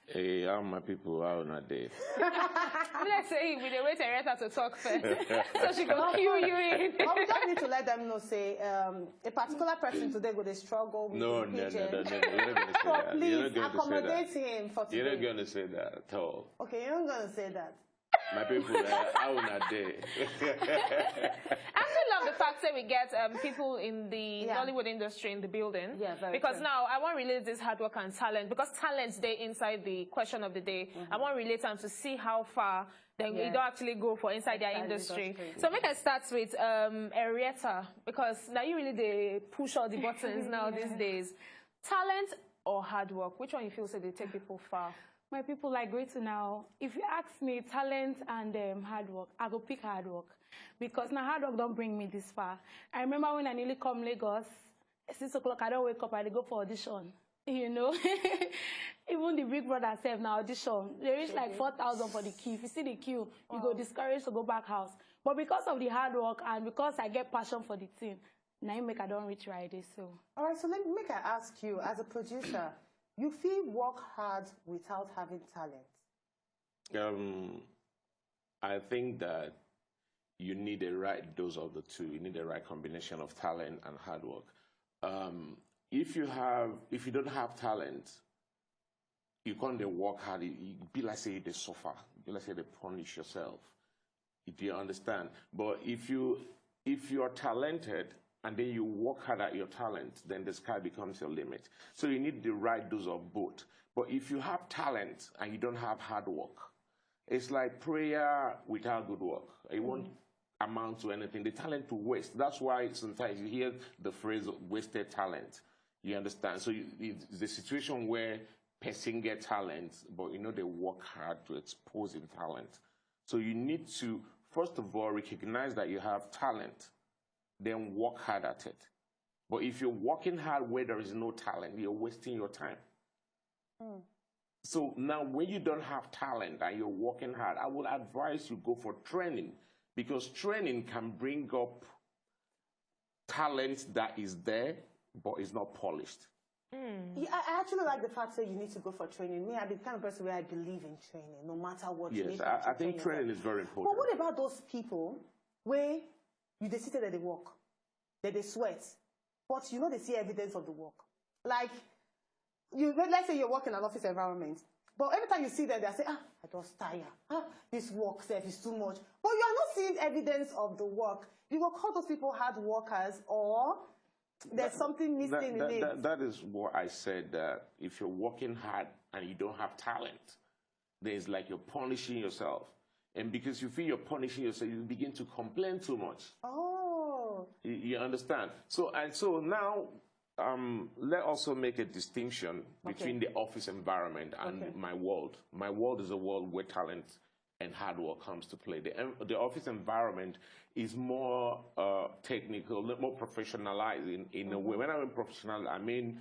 Hey, how my people are not there? Let's say we wait Henrietta to talk first, so she can cue you in. We just need to let them know. Say a particular person today go to struggle with No. You're not going to say that. So please accommodate him for today. You're not going to say that at all. Okay, you're not going to say that. My people are not there. I actually love the fact that we get people in the Nollywood industry in the building. Yeah, very because true. now I want to relate this hard work and talent, because talent's day inside the question of the day. I want to relate them to see how far we don't actually go for inside their industry. So make us start with Henrietta, because now you really they push all the buttons now these days. Talent or hard work? Which one you feel they take people far? My people like great to now. If you ask me talent and hard work, I go pick hard work. Because now hard work don't bring me this far. I remember when I nearly come Lagos, 6 o'clock, I don't wake up, I go for audition. You know? Even the Big Brother self now audition. They reach like 4,000 for the queue. If you see the queue, you go discouraged to go back house. But because of the hard work and because I get passion for the team, now you make I don't reach right there. So. All right, so let me ask you, as a producer, you feel work hard without having talent? I think that you need the right dose of the two. You need the right combination of talent and hard work. If you don't have talent, you can't work hard. You be like say they suffer. Be like say they punish yourself. Do you understand? But if you are talented, and then you work hard at your talent, then the sky becomes your limit. So you need the right dose of both. But if you have talent and you don't have hard work, it's like prayer without good work. It won't amount to anything. The talent to waste. That's why sometimes you hear the phrase wasted talent. You understand? So it's the situation where person get talent, but they work hard to expose in talent. So you need to, first of all, recognize that you have talent, then work hard at it. But if you're working hard where there is no talent, you're wasting your time. So now when you don't have talent and you're working hard, I would advise you go for training, because training can bring up talent that is there, but is not polished. Yeah, I actually like the fact that you need to go for training. Me, I'm the kind of person where I believe in training, no matter what. Yes, I think training is very important. But what about those people where they sit there, they work, they sweat, but they see evidence of the work? Like, let's say you're working in an office environment, but every time you see them, they say, I just tired. This work stuff is too much. But you are not seeing evidence of the work. You will call those people hard workers, or there's something missing in it. That is what I said, that if you're working hard and you don't have talent, then it's like you're punishing yourself. And because you feel you're punishing yourself, you begin to complain too much. Oh. You understand? So now, let's also make a distinction between the office environment and my world. My world is a world where talent and hard work comes to play. The office environment is more technical, more professionalized in a way. When I mean professional, I mean,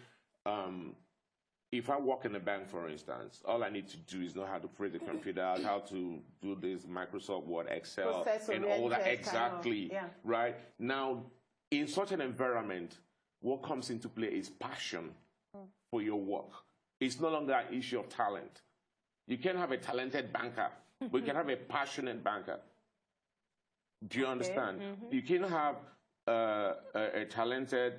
if I work in a bank, for instance, all I need to do is know how to operate the computer, how to do this Microsoft Word, Excel, and all that. Exactly, right? Now, in such an environment, what comes into play is passion for your work. It's no longer an issue of talent. You can have a talented banker, but you can have a passionate banker. Do you understand? You can have a talented,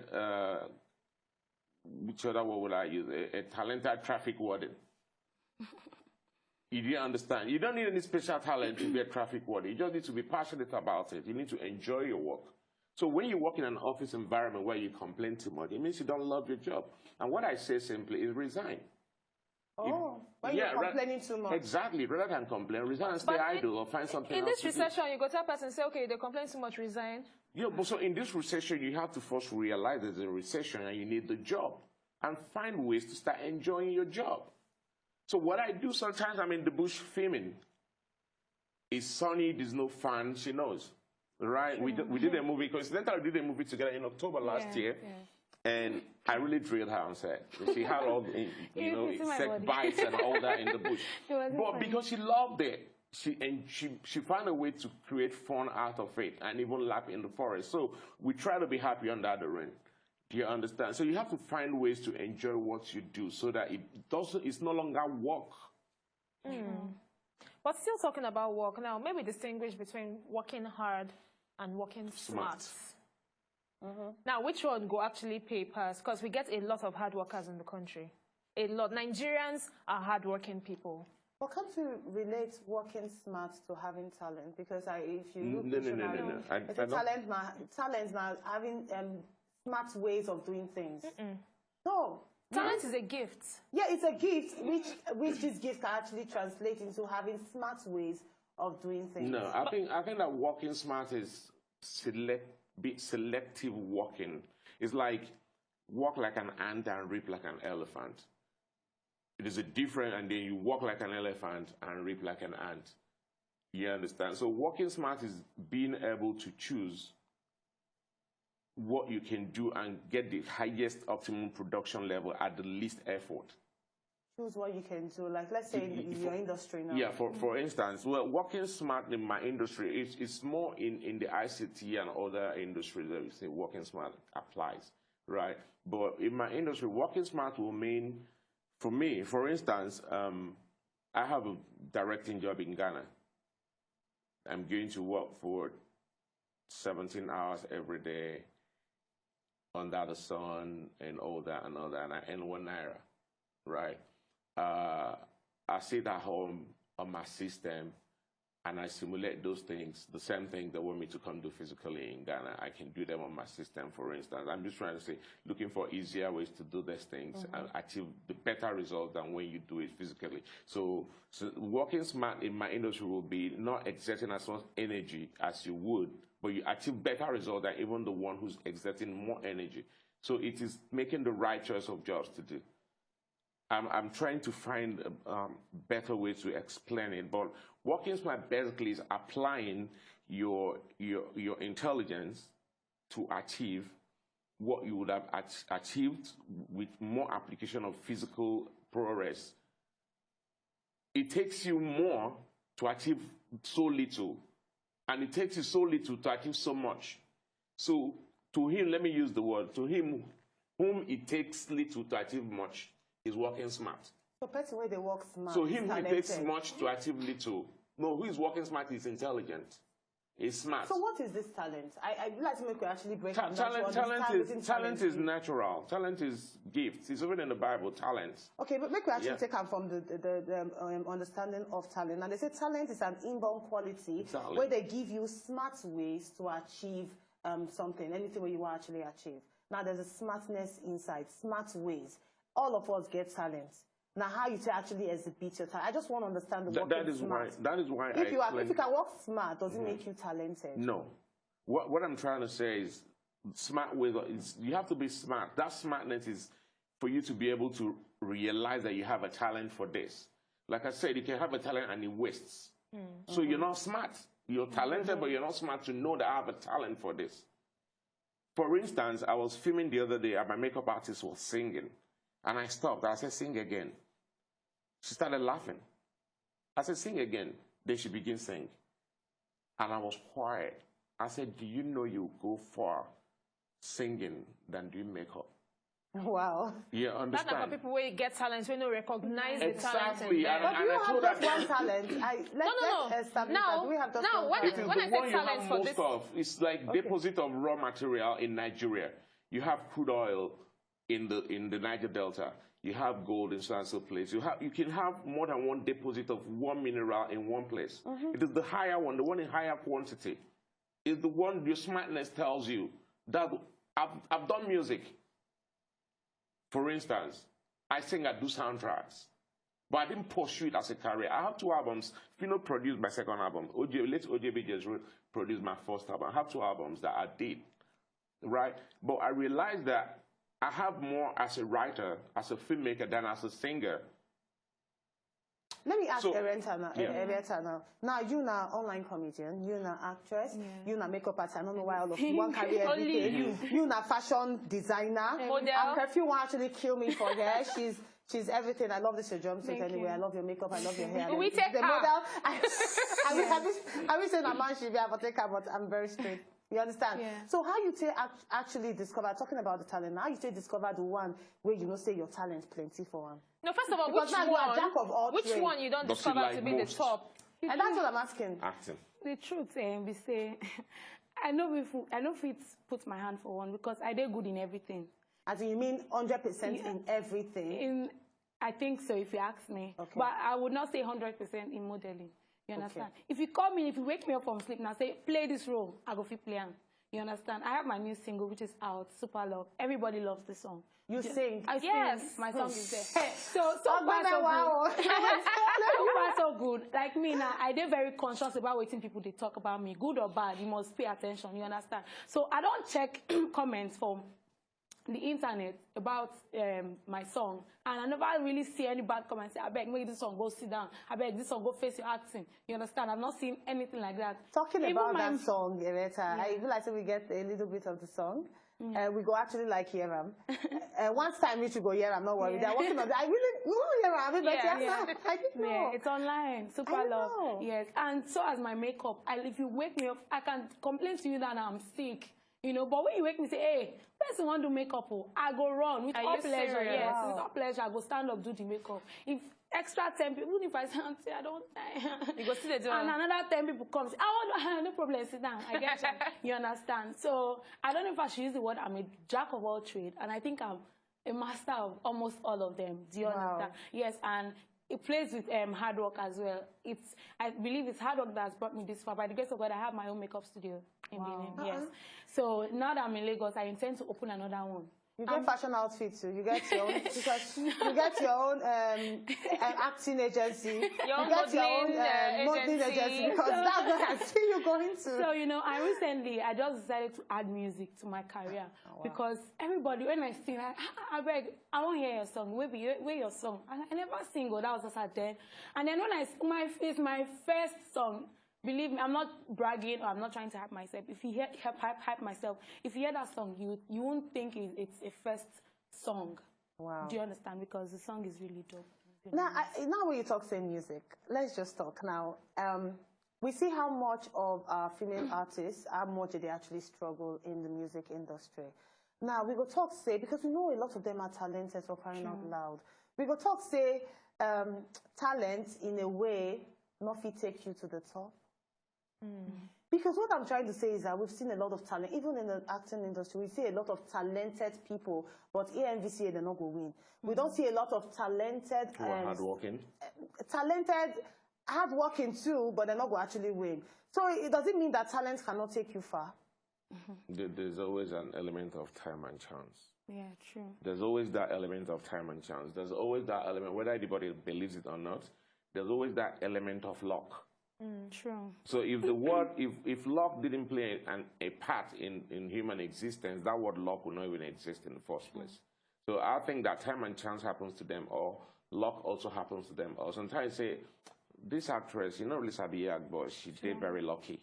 which other word would I use? A talented traffic warden. You do understand? You don't need any special talent to be a traffic warden. You just need to be passionate about it. You need to enjoy your work. So when you work in an office environment where you complain too much, it means you don't love your job. And what I say simply is resign. When you're complaining too much. Exactly. Rather than complain, resign and stay idle or find something else in this recession, you go to a person and say, okay, they complain too much, resign. Yeah, but so in this recession, you have to first realize there's a recession and you need the job and find ways to start enjoying your job. So what I do sometimes, I'm in the bush filming. It's sunny, there's no fan, she knows. Right? We did a movie, coincidentally we did a movie together in October last year. And I really drilled her on set. She had all the, insect bites and all that in the bush. But because she loved it, she found a way to create fun out of it and even laugh in the forest. So we try to be happy under the rain. Do you understand? So you have to find ways to enjoy what you do so that it's no longer work. But still talking about work now, maybe distinguish between working hard and working smart. Now, which one go actually pay pass? Because we get a lot of hard workers in the country. A lot. Nigerians are hardworking people. Well, can't you relate working smart to having talent? Because if you look talent now having smart ways of doing things. No. Talent is a gift. Yeah, it's a gift, which this gift can actually translate into having smart ways of doing things. No, I think that working smart is selective working. It's like walk like an ant and reap like an elephant. It is a different, and then you walk like an elephant and reap like an ant. You understand? So working smart is being able to choose what you can do and get the highest optimum production level at the least effort. Choose what you can do. Like, let's say in your industry now. Yeah, for instance, well, working smart in my industry, it's more in the ICT and other industries that we say working smart applies, right? But in my industry, working smart will mean, for me, for instance, I have a directing job in Ghana. I'm going to work for 17 hours every day, under the sun and all that, and I earn 1 naira, right? I sit at home on my system and I simulate those things, the same thing they want me to come do physically in Ghana. I can do them on my system, for instance. I'm just trying to say, looking for easier ways to do these things and achieve the better result than when you do it physically. So working smart in my industry will be not exerting as much energy as you would, but you achieve better results than even the one who's exerting more energy. So it is making the right choice of jobs to do. I'm trying to find a better way to explain it, but working smart basically is applying your intelligence to achieve what you would have achieved with more application of physical progress. It takes you more to achieve so little, and it takes you so little to achieve so much. So to him, let me use the word, to him whom it takes little to achieve much, is working smart. So person where they work smart. So him who takes much to achieve little. No, who is working smart is intelligent. Is smart. So what is this talent? I'd like to make you actually break down. Talent is natural. Talent is gifts. It's even in the Bible, talent. Okay, but make you actually take out from the understanding of talent. And they say talent is an inborn quality where they give you smart ways to achieve something, anything where you want to actually achieve. Now there's a smartness inside, smart ways. All of us get talent. Now, how you actually exhibit your talent? I just want to understand the working smart. That is why. If you can work smart, does it make you talented? No. What I'm trying to say is, smart ways. You have to be smart. That smartness is for you to be able to realize that you have a talent for this. Like I said, you can have a talent and it wastes. So you're not smart. You're talented, but you're not smart to know that I have a talent for this. For instance, I was filming the other day and my makeup artist was singing. And I stopped. I said, sing again. She started laughing. I said, sing again. Then she began singing. And I was quiet. I said, do you know you go far singing than doing makeup? Wow. Yeah, understand. That's for people where you get talent, when you recognize the talent. Exactly. But you have just one talent. Let's establish that we have just one talent. It is the one you have most of. It's like deposit of raw material in Nigeria. You have crude oil in the Niger Delta. You have gold in so place. You can have more than one deposit of one mineral in one place. It is the higher one, the one in higher quantity. It's the one your smartness tells you that I've done music. For instance, I sing, I do soundtracks, but I didn't pursue it as a career. I have 2 albums. Fino produced my second album. Late OJB just produced my first album. I have 2 albums that I did, right? But I realized that I have more as a writer, as a filmmaker, than as a singer. Let me ask Erieta now. Now, you're an online comedian, you're an actress, you're a makeup artist. I don't know why all of you one carry everything. You're a fashion designer. And Perfume won't actually kill me for her. She's everything. I love this your jumpsuit anyway. I love your makeup. I love your hair. We take the model. I will say that man should be able to take her, but I'm very straight. You understand? Yeah. So how you actually discover, talking about the talent, how you discover the one where you know say your talent plenty for one? No, first of all, because which now you are jack of all which trades. one you don't Does discover like to be most? the top? And that's what I'm asking. Acting. The truth, we say, I know if it put my hand for one because I did good in everything. As in, you mean 100% in everything? I think so, if you ask me. Okay. But I would not say 100% in modeling. You understand? Okay. If you call me, if you wake me up from sleep and I say, play this role, I go fit play. You understand? I have my new single, which is out, Super Love. Everybody loves the song. You sing? I sing. Yes. My song is there. So far, so good. So far, so good. Like me now, I did very conscious about what people they talk about me. Good or bad, you must pay attention. You understand? So I don't check comments from the internet about my song, and I never really see any bad comments. Say, I beg, make this song go sit down. I beg, this song go face your acting. You understand? I've not seen anything like that. Talking about that song, Ereta, I feel like we get a little bit of the song. We go actually like hear them. Once time we should go hear them, no worry. They're working on it. I really know hear them. I didn't know. Yeah, it's online. Super Love. Yes. And so as my makeup, if you wake me up, I can complain to you that I'm sick. You know, but when you wake me say, hey, person want to do makeup, I go run with all pleasure. Serious? Yes, Wow. with all pleasure, I go stand up, do the makeup. If extra 10 people, even if I say, I don't you go see the door. and another 10 people come, say, no problem, sit down. I get you. You understand? So I don't know if I should use the word I'm a jack of all trades, and I think I'm a master of almost all of them. Do you understand? Yes, and it plays with hard work as well. I believe it's hard work that's brought me this far. By the grace of God, I have my own makeup studio in Benin. Yes. So now that I'm in Lagos, I intend to open another one. You get fashion outfits too. You get your own, because you get your own acting agency. Your get your own modeling agency, because that's what I see you going to. So, you know, I just decided to add music to my career. Because everybody, when I sing, I beg, I won't hear your song. Where your song? I never sing, that was just at then. And then when it's my first song, believe me, I'm not bragging or I'm not trying to hype myself. If you hear hype myself, if you hear that song, you won't think it's a first song. Wow. Do you understand? Because the song is really dope. Now when you talk say music, let's just talk now. We see how much of our female artists, how much they actually struggle in the music industry. Now we go talk say, because we know a lot of them are talented for crying out loud. We go talk say talent in a way not fit take you to the top. Because what I'm trying to say is that we've seen a lot of talent, even in the acting industry, we see a lot of talented people, but AMVCA, they're not going to win. We don't see a lot of talented... Who are hardworking. Talented, hardworking too, but they're not going to actually win. So it doesn't mean that talent cannot take you far. There's always an element of time and chance. Yeah, true. There's always that element of time and chance. There's always that element, whether anybody believes it or not, there's always that element of luck. True. So if the word, if luck didn't play a part in human existence, that word luck would not even exist in the first place. So I think that time and chance happens to them, or luck also happens to them. Or sometimes say, this actress, you know, really sabi act, but she did very lucky.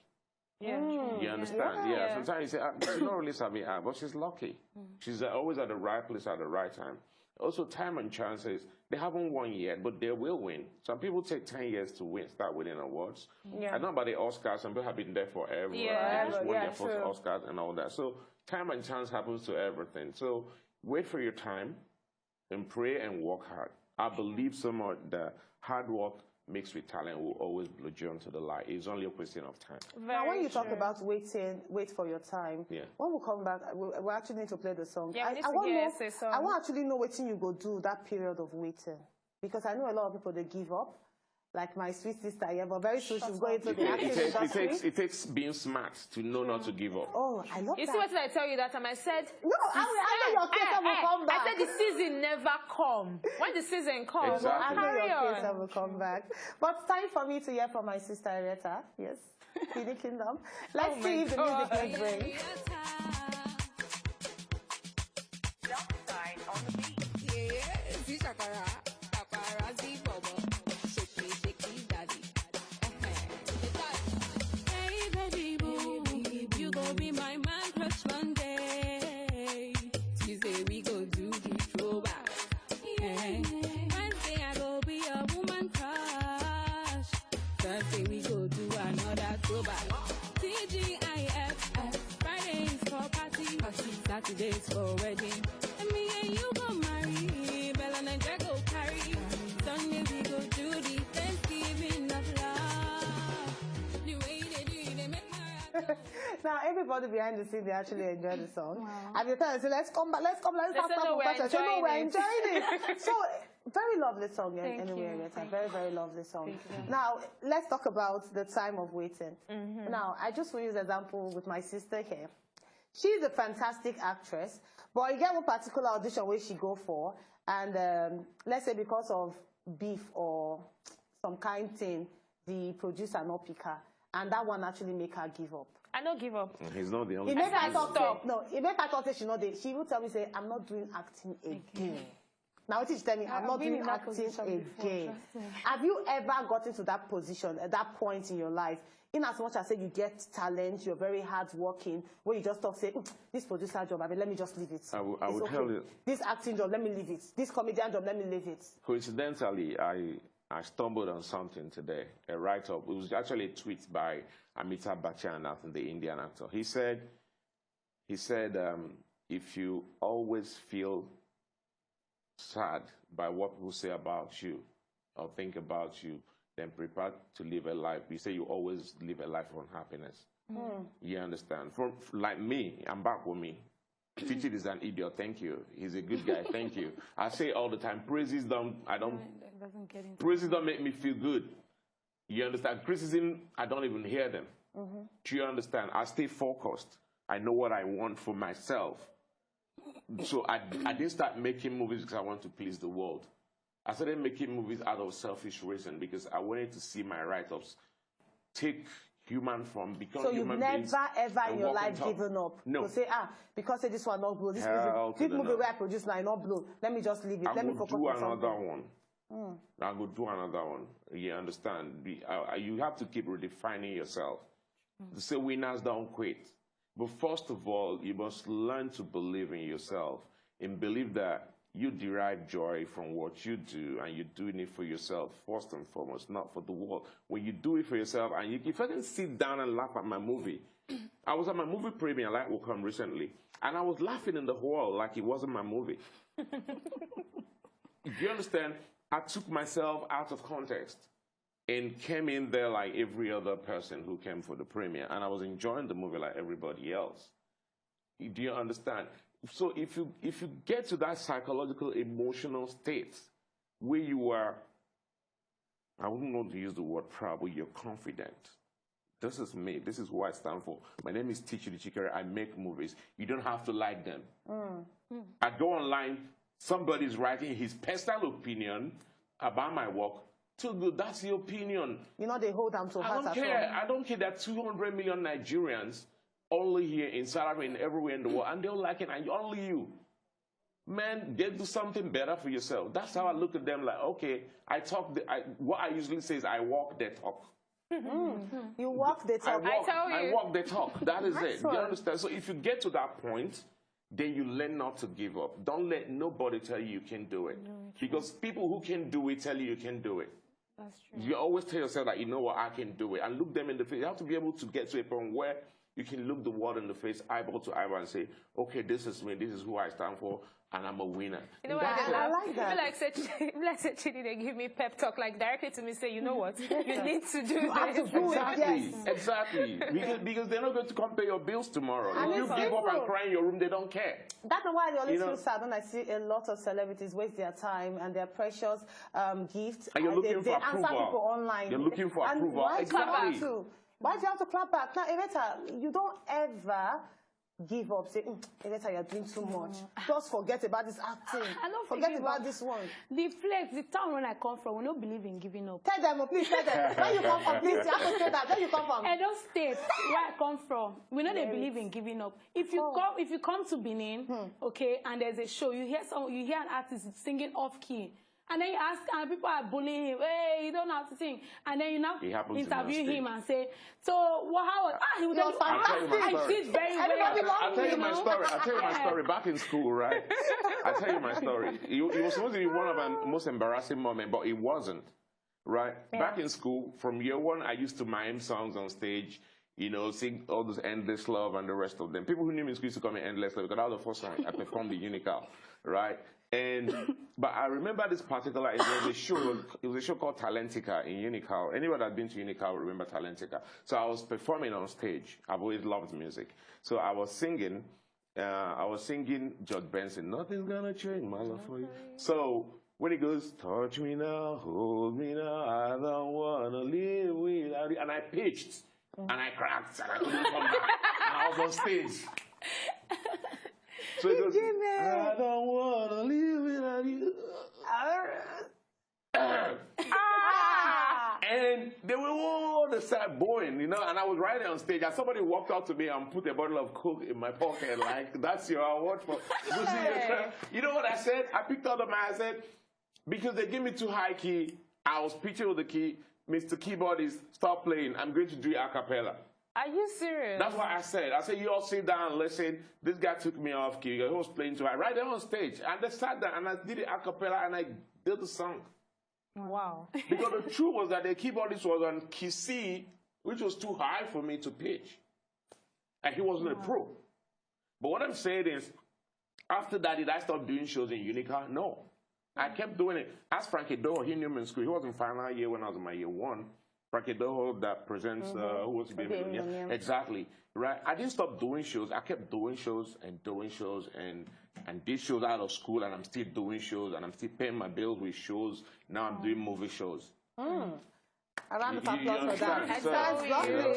Yeah. You understand? Yeah. Sometimes you say, she's not really sabi act, but she's lucky. She's always at the right place at the right time. Also, time and chances, they haven't won yet, but they will win. Some people take 10 years to start winning awards. I know about the Oscars, some people have been there forever. Yeah. They just won their first Oscars and all that. So time and chance happens to everything. So wait for your time and pray and work hard. I believe so much that hard work mixed with talent will always lead you onto the light. It's only a question of time. Now, when you talk about wait for your time, when we come back, we actually need to play the song. Yeah, I want actually know what you go do that period of waiting. Because I know a lot of people, they give up. Like my sweet sister here, but very soon she's going to the acting industry. It takes being smart to know not to give up. Oh, I love that. You see what did I tell you that time? I said... No, I know your case will come back. I said the season never come. When the season comes, exactly. I know your case will come back. But it's time for me to hear from my sister, Ereta. Yes, Kiddy Kingdom. Let's see if the music will bring. today is for wedding. And me and you go marry, HelloNigeria go carry. Sunday we go do the Thanksgiving of love. The way they do it, they make my heart. Now, everybody behind the scene, they actually enjoy the song. Wow. And you tell them, let's come back, let's have some questions. So, no, we're enjoying it. So, very lovely song, anyway, Rita. Very, very lovely song. Now, let's talk about the time of waiting. Now, I just will use an example with my sister here. She's a fantastic actress, but you get one particular audition where she go for, and let's say because of beef or some kind thing, the producer not pick her, and that one actually make her give up. I don't give up. He's not the only. He make her stop. No, he make her thought she not there. She will tell me, say, I'm not doing acting again. Now, what is she telling me? I'm not doing acting again. Have you ever gotten to that position, at that point in your life, in as much as say you get talent, you're very hardworking, where you just talk, say, this producer job, I mean, let me just leave it. I would tell you. This acting job, let me leave it. This comedian job, let me leave it. Coincidentally, I stumbled on something today, a write-up. It was actually a tweet by Amitabh Bachchan, the Indian actor. He said, if you always feel sad by what people say about you or think about you, then prepare to live a life. You say you always live a life of unhappiness. You understand? Like me, I'm back with me. Teaching is an idiot, thank you. He's a good guy, thank you. I say all the time, praises don't make me feel good. You understand? Criticism, I don't even hear them. Do you understand? I stay focused. I know what I want for myself. So I didn't start making movies because I want to please the world. I started making movies out of selfish reason because I wanted to see my write-ups take human form, become human beings. So you've never ever in your life given up? No. To say, because this one not blow, this movie where I produce now not blow, let me just leave it, let me focus on something. I will do another one. You understand? You have to keep redefining yourself. To say winners don't quit. But first of all, you must learn to believe in yourself and believe that you derive joy from what you do and you're doing it for yourself first and foremost, not for the world. When you do it for yourself, and if I can sit down and laugh at my movie, I was at my movie premiere, like will come recently, and I was laughing in the hall like it wasn't my movie. Do you understand? I took myself out of context and came in there like every other person who came for the premiere, and I was enjoying the movie like everybody else. Do you understand? So if you get to that psychological, emotional state where you are, I wouldn't want to use the word proud, but you're confident. This is me. This is who I stand for. My name is Tichi Chikere. I make movies. You don't have to like them. I go online, somebody's writing his personal opinion about my work. Too good. That's the opinion. You know, they hold them to heart. I don't care. I don't care that 200 million Nigerians only here in South Africa and everywhere in the world, and they'll like it, and only you. Man, get do something better for yourself. That's how I look at them, like, okay, what I usually say is I walk the talk. You walk the talk. I walk the talk. That is it. You understand? So if you get to that point, then you learn not to give up. Don't let nobody tell you you can do it. Because people who can do it tell you can do it. That's true. You always tell yourself that, you know what, I can do it. And look them in the face. You have to be able to get to a point where you can look the world in the face, eyeball to eyeball, and say, okay, this is me, this is who I stand for, and I'm a winner. You know what I like that. Like Chidi, they give me pep talk, like directly to me, say, you know what, you need to do this. Exactly. Because they're not going to come pay your bills tomorrow. If you give up and cry in your room, they don't care. That's why I always feel sad when I see a lot of celebrities waste their time and their precious gifts. And you're looking for approval. Answer people online. You're looking for approval. Exactly. Why do you have to clap back? Now, Eveta, you don't ever give up. Say, Eveta, you're doing too much. Just forget about this acting. I don't forget about this one. The flex, the town when I come from, we don't believe in giving up. Tell them, please tell them. Where you come from, please. You have to say that. Where you come from? Edo State, where I come from, we know they believe in giving up. If you come to Benin, okay, and there's a show, you hear an artist singing off key. And then you ask, and people are bullying him, hey, you don't know how to sing. And then you now interview him and say, so how was, he was fantastic. I did very well. I'll tell you my story. I'll tell you my story. Back in school, right? I'll tell you my story. It was supposed to be one of the most embarrassing moments, but it wasn't, right? Yeah. Back in school, from year one, I used to mime songs on stage. you know, sing all those Endless Love and the rest of them. People who knew me in school used to call me Endless Love because that was the first time I performed the Unical, right? And but I remember this particular, it was a show called Talentica in Unical. Anyone that had been to Unical remember Talentica. So I was performing on stage. I've always loved music. So I was singing George Benson, Nothing's Gonna Change My Love For You. So when he goes, touch me now, hold me now, I don't wanna live without you. And I pitched, and I cracked, and I couldn't come back. And I was on stage. So he goes, I don't wanna live without you. And they were all the sad boying, you know, and I was right on stage, and somebody walked out to me and put a bottle of Coke in my pocket, like, that's your award for. You know what I said? I picked up the mic, I said, because they gave me too high key, I was pitching with the key, Mr. Keyboardist, stop playing, I'm going to do it a cappella. Are you serious? That's what I said. I said, you all sit down and listen. This guy took me off key. He was playing too high. Right there on stage. And they sat down and I did it a cappella and I did the song. Wow. Because the truth was that the keyboardist was on key C, which was too high for me to pitch. And he wasn't a pro. But what I'm saying is, after that, did I stop doing shows in Unica? No. I kept doing it. Ask Frankie Doe, he knew me in school. He was in final year when I was in my year 1. Frankie Doe that presents Who Wants to Be a Millionaire. Exactly. Right? I didn't stop doing shows. I kept doing shows and doing shows and did shows out of school, and I'm still doing shows, and I'm still paying my bills with shows. Now I'm doing movie shows. A round of applause for that. So, That's lovely.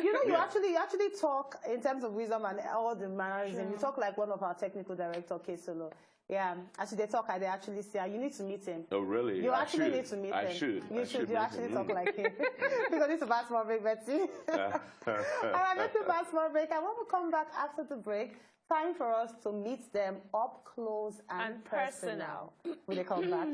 You know, you actually talk in terms of wisdom and all the mannerism. You talk like one of our technical director, Kesolo. Yeah, as they talk, they actually say, you need to meet him. Oh, really? You actually need to meet him. You should. You actually talk like him. Because it's a bad small break, Betty. All right, let's do a bad small break. And when we come back after the break, time for us to meet them up close and personal. Will they come back?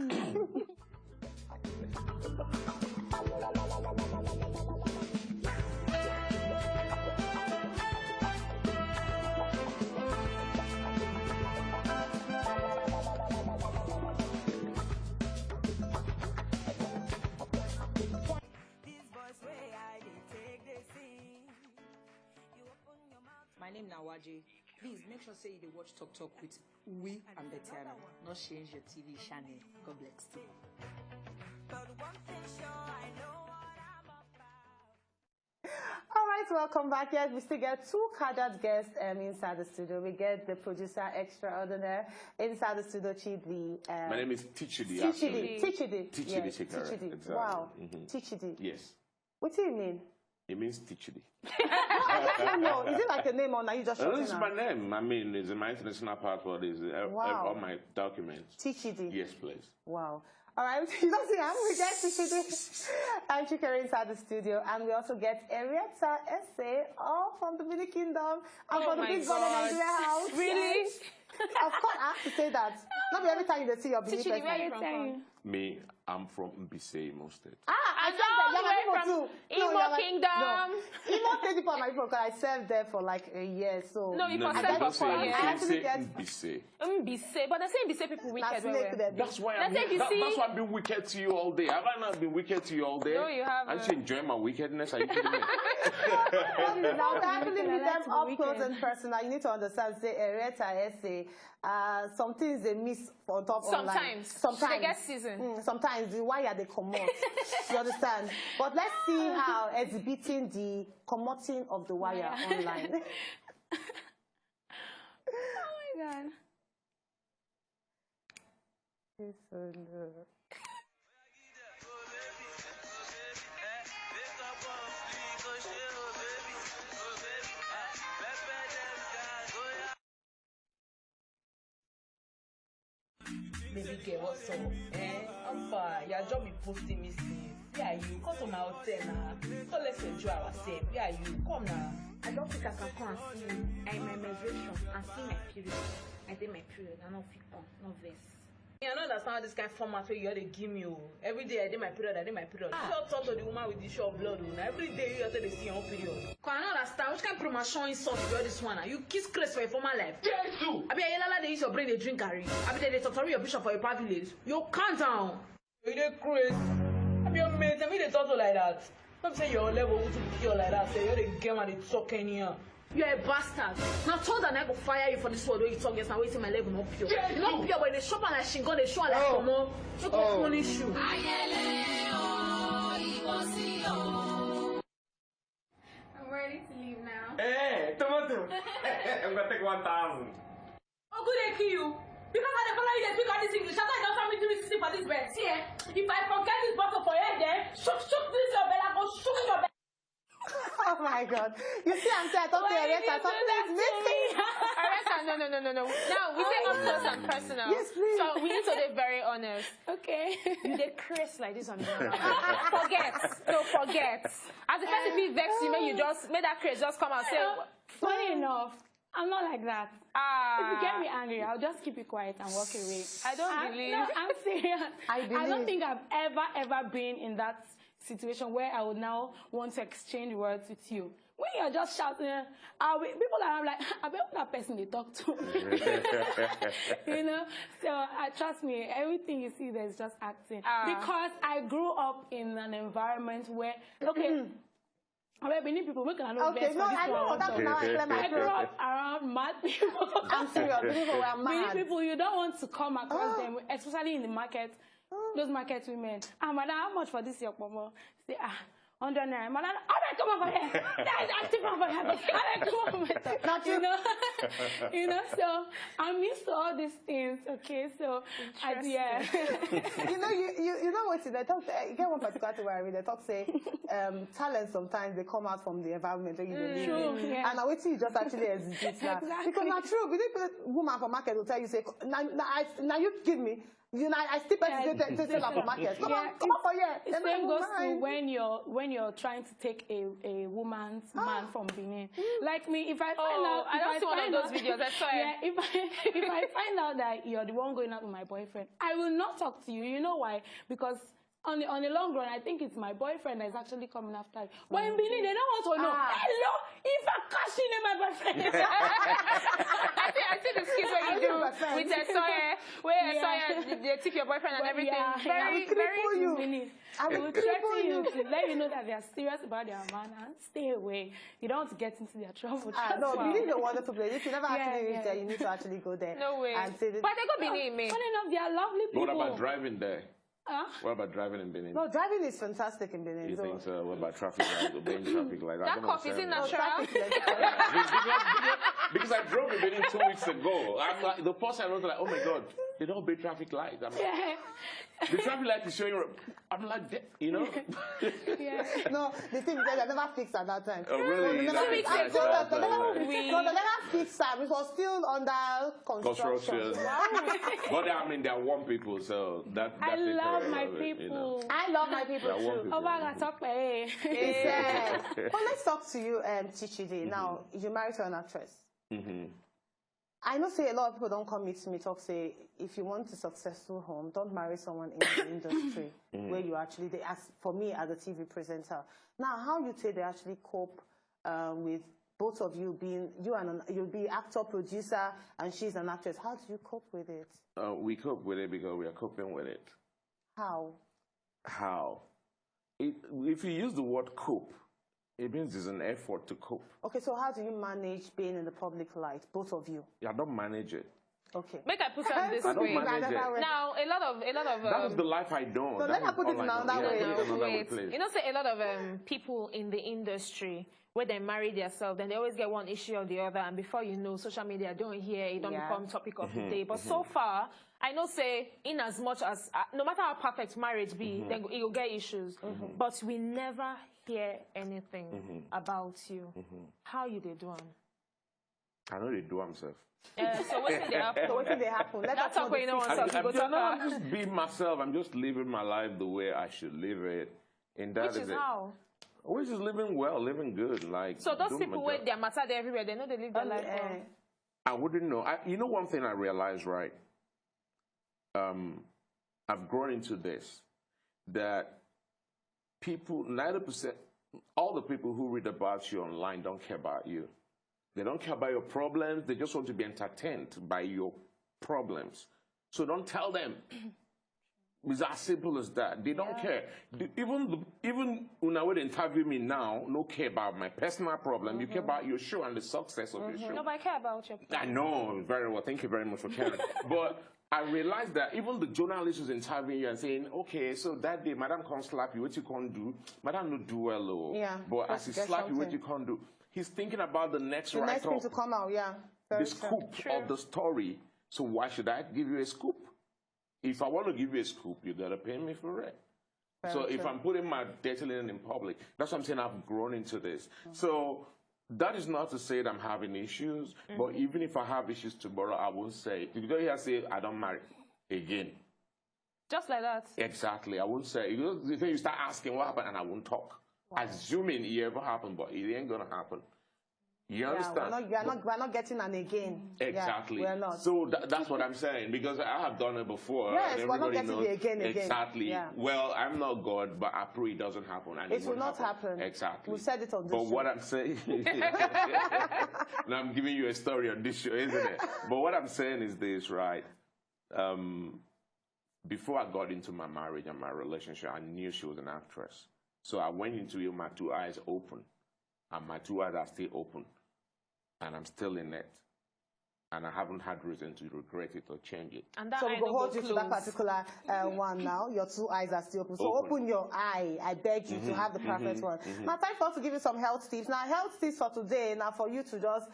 My name is Nawaji. Please make sure say you watch Talk Talk with we and Betiana. Not change your TV channel. God bless you. All right, welcome back. Yes, we still get 2 cadet guests inside the studio. We get the producer extraordinaire inside the studio, Chidi. My name is Tichidi. Tichidi. Exactly. Wow. Tichidi. Yes. What do you mean? It means Tichidi. I don't know. Is it like a name or now you just shorten This is my name. I mean, it's my international passport. It's all my documents. Tichidi. Yes, please. Wow. All right, you don't see how we get Tichidi and Chikere inside the studio, and we also get Arietta Essay, all from the Mini Kingdom, and from the Big Brother Nigeria house. Really? Yes. Of course, I have to say that. Not every time you see your Bini person. Where are you from? Me, I'm from Mbise, Imo State. I said that. You're Imo Kingdom. No. Imo State people are my people because I served there for like a year. So no, you can serve for 4 years. I actually get Mbise. Mbise, but they say Mbise people wicked. That's why I've been wicked to you all day. Have I not been wicked to you all day? No, you haven't. Aren't you enjoying my wickedness? Are you kidding me? Now, to actually meet them up close and personal, you need to understand, say, Arietta Essay, some things they miss on top online. Sometimes. They get season. Sometimes. Why are they commot? You understand? But let's see how exhibiting the commoting of the wire online. Oh, my God. It's so good. Baby girl, what's up? I'm fine. Your job is posting me since. Where are you? Come to my hotel now. So let's enjoy ourselves. Where are you? Come now. I don't think I can come and see you. I'm in my menstruation and see my period. I did my period. I don't feel come. No vex. I don't understand how this kind of format where you have to give me. Every day I did my period. You don't talk to the woman with the issue of blood. Every day you have to see your period. I don't understand. Which kind of promotion insult you this one? You kiss Chris for your former life. Yes, you. I mean, they use your brain, they drink curry. I mean, they talk to your bishop for your privilege. You calm down. You did Chris. I mean, your mate, I mean, they talk to like that. Don't say your level to be like that. Say you're the game and it's talking here. You're a bastard. Now told that I go fire you for this word where you talk. Yes, now waiting my level not pure. You not pure when they shop and she got the show like come on. You go punish you. I'm ready to leave now. Hey, tomato. I'm gonna take 1,000. How could they kill you? Because I don't follow you, they speak all this English. That's why I don't want me to sleep for this bed. See, if I forget this bottle for you, then shook this your bed, I go shook your bed. Oh my God. You see, I'm saying, I thought Areta, something's missing. Areta, no. Now, we say up close and personal. Yes, please. So we need to be very honest. Okay. You dey craze like this on the forget. As the first people vex you, you just make that craze just come and say. Funny enough, I'm not like that. If you get me angry, I'll just keep it quiet and walk away. I don't believe. No, I'm serious. I believe. I don't think I've ever been in that situation where I would now want to exchange words with you. When you're just shouting, people are like, I bet that person they talk to. You know? So trust me, everything you see there is just acting. Because I grew up in an environment where, okay, we need people who can know Okay, no, I know that now I clear my I grew throat. up around mad people. I'm serious. People were Many mad. people you don't want to come across them, especially in the market. Those market women. Madam, how much for this your pomo? Say, 100 naira. Madam, how do I come over here? I take over here. How do I come over here? Not you. You know, so I'm used to all these things, okay? So, yeah. You know what they talk, you get one particular thing where I read, they talk say, talent sometimes they come out from the environment where you live in. True, yeah. And I wait till you just actually execute that. Exactly. Because not true, believe woman from market will tell you, say, now you give me, you know, I still to sell for market. Come on for here. The same goes to when you're trying to take a woman's man from Benin. Like me, if I find out, I don't see one of those videos. I swear. Yeah, if I find out that you're the one going out with my boyfriend, I will not talk to you. You know why? Because on the long run, I think it's my boyfriend that's actually coming after you. But in Benin, they don't want to know. Hello, if I cash in my boyfriend. I see the skits where you do with a soya, where they tip your boyfriend and everything. Very. I will threaten you to let you know that they are serious about their man and stay away. You don't want to get into their trouble. No, Benin is a wonderful place. If you never actually reach there, you need to actually go there. No way. And say but they go Benin, me. Funny enough, they are lovely people. What about driving there? What about driving in Benin? No, driving is fantastic in Benin. You think so? What about traffic lights, obeying traffic lights? That coffee is natural. Because I drove in Benin 2 weeks ago. I'm like, the first time I was like, oh my God, they don't obey traffic lights. I'm like, the traffic light is showing, I'm like, you know? No, the thing is that they never fixed at that time. Oh, really? They never fixed that. It was still under construction. But I mean, they are warm people, so that I love my people. You know. I love my people too. Oh my God, talk me. Well, let's talk to you, Chichidi. Now, you married to an actress. I know say a lot of people don't come meet me talk say if you want a successful home, don't marry someone in the industry where you actually as for me as a TV presenter. Now, how you say they actually cope with both of you being you'll be actor, producer, and she's an actress. How do you cope with it? We cope with it because we are coping with it. How? If you use the word cope, it means there's an effort to cope. Okay, so how do you manage being in the public light, both of you? I don't manage it. Okay. Make I put it this I don't way. manage it. Now, a lot of that is the life I don't. So let me put it another way. You know, say a lot of people in the industry where they marry themselves, then they always get one issue or the other, and before you know, social media don't hear it, don't become topic of the day. But so far, I know say in as much as no matter how perfect marriage be, then you'll get issues. But we never hear anything about you. How you they do them? I know they do themselves. So what did they happen? Let's talk what you know I'm just being myself. I'm just living my life the way I should live it. And that Which is how? Which is living well, living good. Like so those people with their matter everywhere, they know they live their life well. I wouldn't know. You know one thing I realized, right? I've grown into this, that people, 90%, all the people who read about you online don't care about you. They don't care about your problems. They just want to be entertained by your problems. So don't tell them It's as simple as that. They don't care. Even when they interview me now, no care about my personal problem. You care about your show and the success of your show. No, but I care about your problem. I know very well. Thank you very much for caring. But I realized that even the journalist who's interviewing you and saying, okay, so that day, madam can't slap you, what you can't do? Madam no do well, oh. Yeah, but as he slap you, what you can't do? He's thinking about the next the next thing to come out, the scoop of the story. So why should I give you a scoop? If I want to give you a scoop, you gotta pay me for it. So if I'm putting my dirty linen in public, that's what I'm saying. I've grown into this. So that is not to say that I'm having issues, but even if I have issues tomorrow, I won't say. Did you go here and say I don't marry again? Just like that. Exactly. I won't say. You start asking what happened, and I won't talk. Assuming it ever happened, but it ain't gonna happen. You understand? We're not getting an again. Exactly. Yeah, we're not. So that's what I'm saying, because I have done it before. Yes, and we're not everybody getting knows the again. Exactly. Yeah. Well, I'm not God, but I pray it doesn't happen. And it will not happen. Exactly. We said it on this show. But what I'm saying, now I'm giving you a story on this show, isn't it? But what I'm saying is this, right? Before I got into my marriage and my relationship, I knew she was an actress. So I went into it with my 2 eyes open, and my 2 eyes are still open. And I'm still in it. And I haven't had reason to regret it or change it. And that so we will hold you to that particular one now. Your 2 eyes are still open. So open your eye. I beg you to have the perfect one. Now, time for us to give you some health tips. Now, health tips for today, now for you to just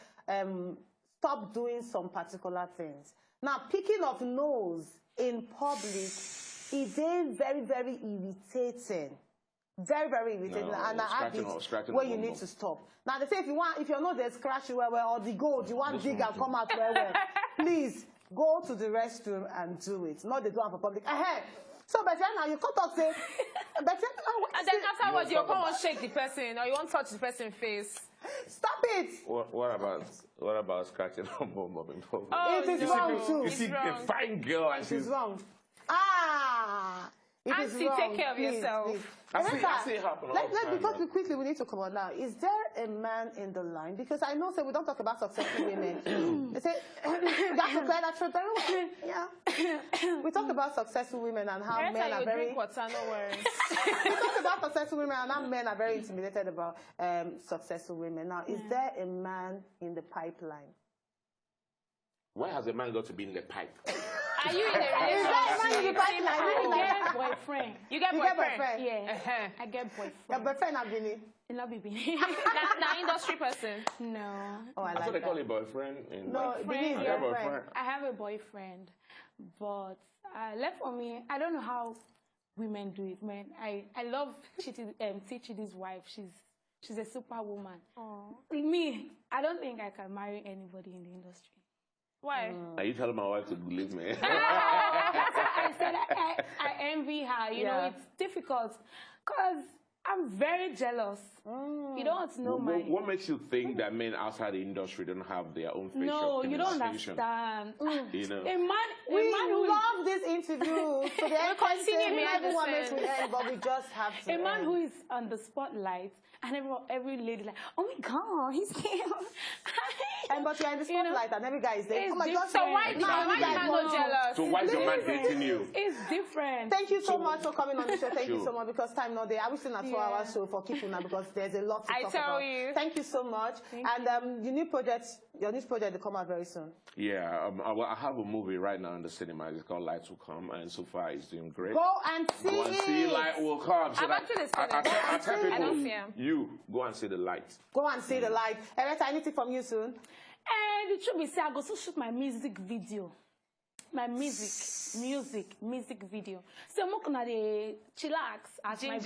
stop doing some particular things. Now, picking of nose in public is very, very irritating. Very, very irritating. No, and I have this where you need to stop. Now they say if your nose is scratchy well, or the gold you want dig and come out well, please go to the restroom and do it. Not the door for public. So but now you can't talk say and then afterwards you can't shake the person or you won't touch the person's face. Stop it! What about scratching on bum in public? Oh, it is wrong too. You see a fine girl and she's wrong. It is Auntie, wrong. take care of yourself. Please. I see it happen all the time. Because quickly we need to come on now. Is there a man in the line? Because I know, we don't talk about successful women. They say, that's a clear truth. Yeah. We talk about successful women and how men are very... drink water, no worries. We talk about successful women and how men are very intimidated about successful women. Now, is there a man in the pipeline? Why has a man got to be in the pipe? Are you in a relationship? I get boyfriend. You get boyfriend? Yeah. I get boyfriend. Your boyfriend not Bini? Not Bini. Now industry person? No. Oh, I like thought they call it boyfriend. No, Bini is boyfriend. I have a boyfriend, but left for me, I don't know how women do it, man. I love Chichi's wife. She's a superwoman. Me, I don't think I can marry anybody in the industry. Why? Are you telling my wife to believe me? That's why I said I envy her. You know, it's difficult because I'm very jealous. You don't know what makes you think that men outside the industry don't have their own facial No, you don't understand. You know? We love this interview. So we'll continue behind the scenes. But we just have to. A man who is on the spotlight and every lady like, oh my God, he's cute. But you're in the spotlight and every guy is there. Oh my God, so why is man not jealous? So why is your man dating you? It's different. Thank you so much for coming on the show. Thank you so much because time not there. I wish in a 2-hour show for people now because there's a lot to talk about. I tell you. Thank you so much. And your new project will come out very soon. Yeah, I have a movie right now in the cinema. It's called Light Will Come, and so far it's doing great. Go and see Go and see Light Will Come. So I'm actually I tell people, I don't see him. You go and see the light. Go and see the light. Ereta, anything from you soon? And the truth is, I go to shoot my music video. My music video. So I'm going to chillax as my